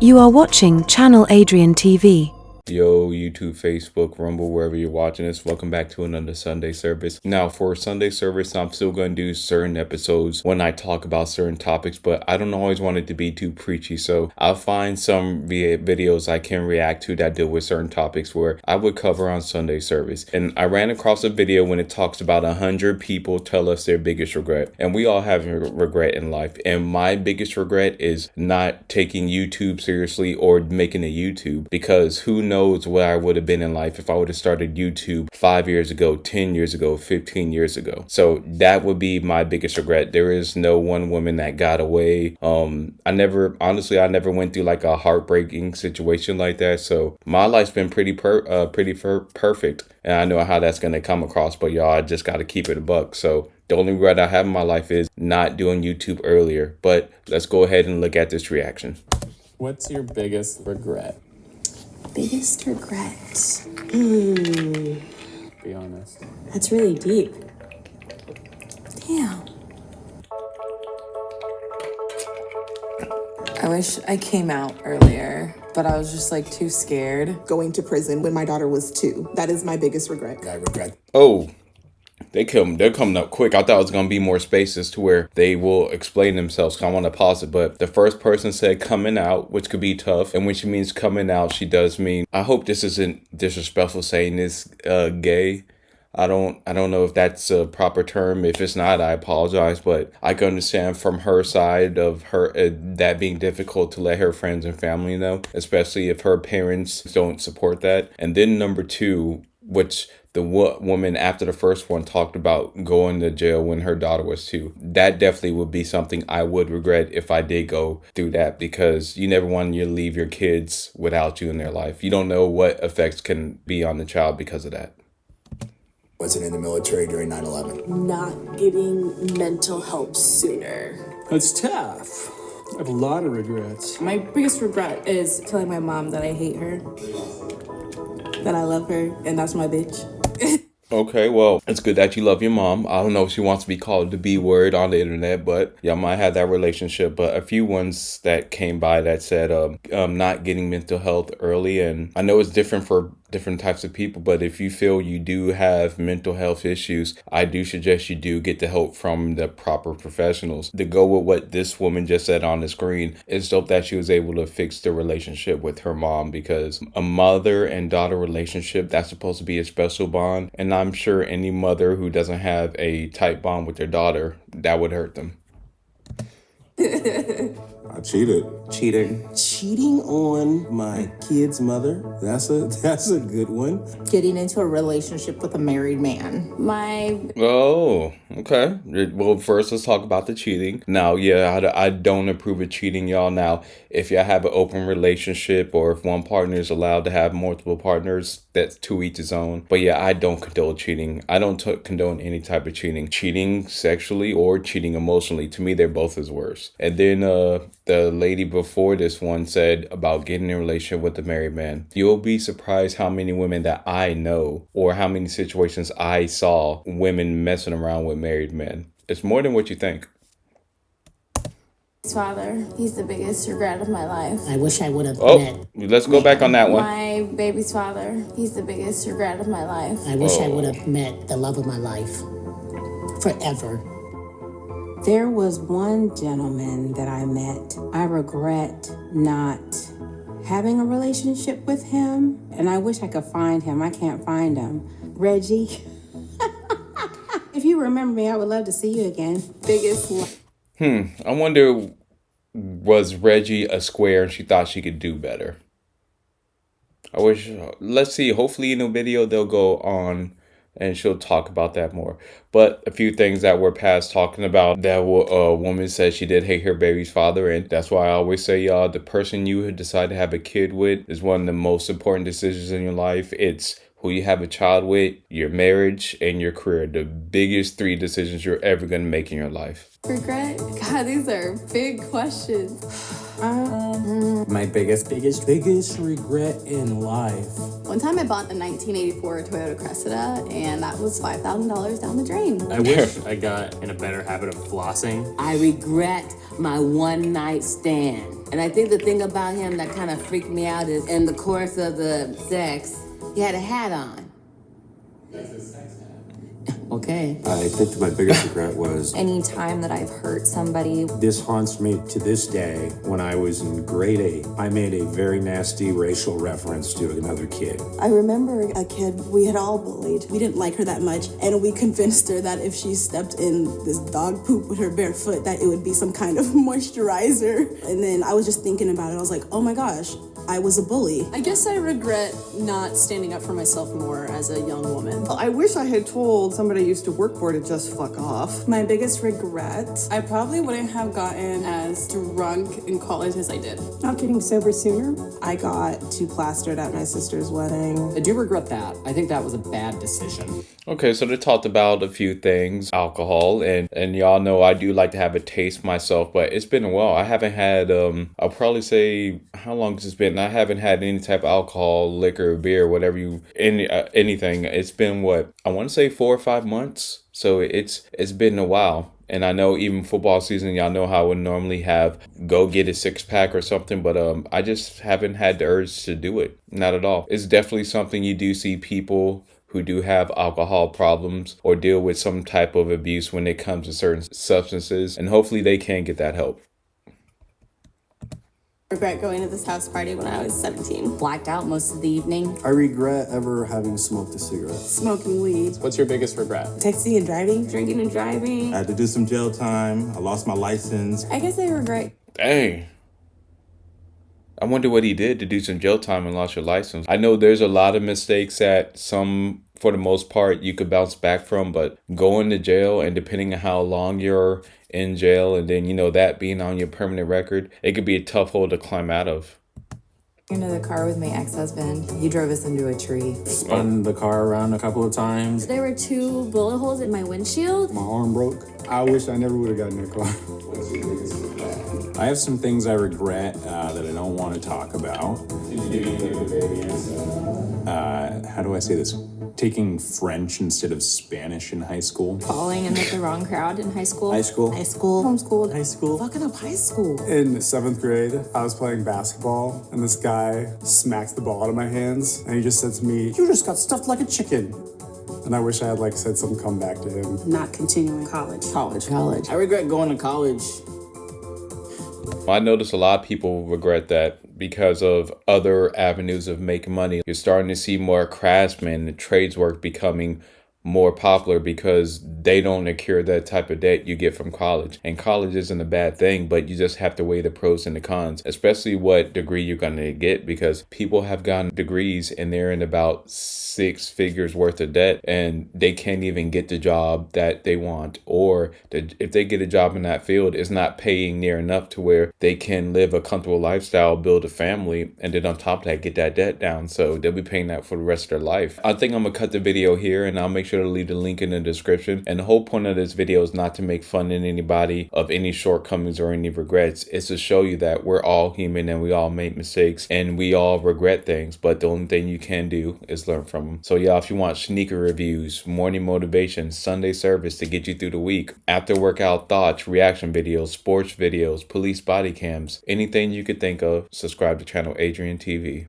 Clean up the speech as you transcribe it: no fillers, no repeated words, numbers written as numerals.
You are watching Channel Adrian TV. Yo, YouTube, Facebook, Rumble, wherever you're watching this, welcome back to another Sunday service. Now, for Sunday service, I'm still going to do certain episodes when I talk about certain topics, but I don't always want it to be too preachy. So I'll find some videos I can react to that deal with certain topics where I would cover on Sunday service. And I ran across a video when it talks about 100 people tell us their biggest regret. And we all have a regret in life. And my biggest regret is not taking YouTube seriously or making a YouTube, because who knows where I would have been in life if I would have started YouTube 5 years ago, 10 years ago, 15 years ago. So that would be my biggest regret. There is no one woman that got away. I never went through like a heartbreaking situation like that. So my life's been pretty perfect. And I know how that's going to come across, but y'all, I just got to keep it a buck. So the only regret I have in my life is not doing YouTube earlier. But let's go ahead and look at this reaction. What's your biggest regret? Biggest regret? Be honest. That's really deep. Damn. I wish I came out earlier, but I was just like too scared. Going to prison when my daughter was 2. That is my biggest regret. I regret. Oh, they're coming up quick. I thought it was going to be more spaces to where they will explain themselves. I want to pause it. But the first person said coming out, which could be tough. And when she means coming out, she does mean, I hope this isn't disrespectful saying this, gay. I don't know if that's a proper term. If it's not, I apologize. But I can understand from her side of her that being difficult to let her friends and family know, especially if her parents don't support that. And then number 2, which the woman after the first one talked about going to jail when her daughter was 2. That definitely would be something I would regret if I did go through that, because you never want you to leave your kids without you in their life. You don't know what effects can be on the child because of that. Wasn't in the military during 9/11. Not getting mental help sooner. That's tough. I have a lot of regrets. My biggest regret is telling my mom that I hate her, that I love her, and that's my bitch. Okay, well, it's good that you love your mom. I don't know if she wants to be called the B word on the internet, but y'all might have that relationship. But a few ones that came by that said not getting mental health early. And I know it's different for different types of people, but if you feel you do have mental health issues, I do suggest you do get the help from the proper professionals. To go with what this woman just said on the screen, it's dope that she was able to fix the relationship with her mom, because a mother and daughter relationship, that's supposed to be a special bond. And I'm sure any mother who doesn't have a tight bond with their daughter, that would hurt them. I cheated. Cheating on my kid's mother. That's a good one. Getting into a relationship with a married man. Oh, okay. Well, first let's talk about the cheating. Now, yeah, I don't approve of cheating, y'all. Now, if y'all have an open relationship, or if one partner is allowed to have multiple partners, that's to each his own. But yeah, I don't condone cheating. I don't condone any type of cheating. Cheating sexually or cheating emotionally, to me, they're both as worse. And then the lady before this one said about getting in a relationship with a married man. You'll be surprised how many women that I know, or how many situations I saw women messing around with married men. It's more than what you think. His father, he's the biggest regret of my life. I wish I would have met. Let's go back on that one. My baby's father, he's the biggest regret of my life. I wish I would have met the love of my life. Forever. There was one gentleman that I met. I regret not having a relationship with him, and I wish I could find him. I can't find him. Reggie. If you remember me, I would love to see you again. I wonder, was Reggie a square and she thought she could do better? Let's see, hopefully in the video they'll go on and she'll talk about that more. But a few things that we're past talking about, that a woman said she did hate her baby's father. And that's why I always say, y'all, the person you decide to have a kid with is one of the most important decisions in your life. It's who you have a child with, your marriage, and your career. The biggest 3 decisions you're ever going to make in your life. Regret? God, these are big questions. My biggest regret in life. One time I bought a 1984 Toyota Cressida, and that was $5,000 down the drain. I wish I got in a better habit of flossing. I regret my one night stand. And I think the thing about him that kind of freaked me out is in the course of the sex, he had a hat on. Okay. I think my biggest regret was Any time that I've hurt somebody. This haunts me to this day. When I was in grade 8, I made a very nasty racial reference to another kid. I remember a kid we had all bullied. We didn't like her that much, and we convinced her that if she stepped in this dog poop with her bare foot, that it would be some kind of moisturizer. And then I was just thinking about it. I was like, oh my gosh, I was a bully. I guess I regret not standing up for myself more as a young woman. I wish I had told somebody I used to work for to just fuck off. My biggest regret, I probably wouldn't have gotten as drunk in college as I did. not getting sober sooner. I got too plastered at my sister's wedding. I do regret that. I think that was a bad decision. Okay, so they talked about a few things, alcohol, and y'all know I do like to have a taste myself, but it's been a while. I haven't had, I'll probably say, how long has it been? I haven't had any type of alcohol, liquor, beer, whatever anything. It's been what, I want to say 4 or 5 months. So it's been a while. And I know even football season, y'all know how I would normally have go get a 6-pack or something, but I just haven't had the urge to do it. Not at all. It's definitely something you do see people who do have alcohol problems or deal with some type of abuse when it comes to certain substances, and hopefully they can get that help. Regret going to this house party when I was 17. Blacked out most of the evening. I regret ever having smoked a cigarette. Smoking weed. What's your biggest regret? Texting and driving. Drinking and driving. I had to do some jail time. I lost my license. I guess I regret. Dang. I wonder what he did to do some jail time and lost your license. I know there's a lot of mistakes that some, for the most part, you could bounce back from, but going to jail, and depending on how long you're in jail, and then, you know, that being on your permanent record, it could be a tough hole to climb out of. Into the car with my ex-husband. He drove us into a tree. Spun the car around a couple of times. There were 2 bullet holes in my windshield. My arm broke. I wish I never would have gotten in that car. I have some things I regret that I don't want to talk about. How do I say this? Taking French instead of Spanish in high school. Falling in with the wrong crowd in high school. High school. High school. Homeschooled. High school. Fucking up high school. In 7th grade, I was playing basketball, and this guy smacks the ball out of my hands, and he just said to me, "You just got stuffed like a chicken." And I wish I had said some comeback to him. Not continuing college. College. I regret going to college. I notice a lot of people regret that because of other avenues of making money. You're starting to see more craftsmen and trades work becoming more popular because they don't incur that type of debt you get from college. And college isn't a bad thing, but you just have to weigh the pros and the cons, especially what degree you're going to get, because people have gotten degrees and they're in about 6 figures worth of debt and they can't even get the job that they want, or if they get a job in that field, it's not paying near enough to where they can live a comfortable lifestyle, build a family, and then on top of that, get that debt down. So they'll be paying that for the rest of their life. I think I'm gonna cut the video here, and I'll make sure to leave the link in the description. And the whole point of this video is not to make fun of anybody of any shortcomings or any regrets. It's to show you that we're all human and we all make mistakes and we all regret things, but the only thing you can do is learn from them. So yeah, if you want sneaker reviews, morning motivation, Sunday service to get you through the week, after workout thoughts, reaction videos, sports videos, police body cams, anything you could think of, subscribe to channel Adrian TV.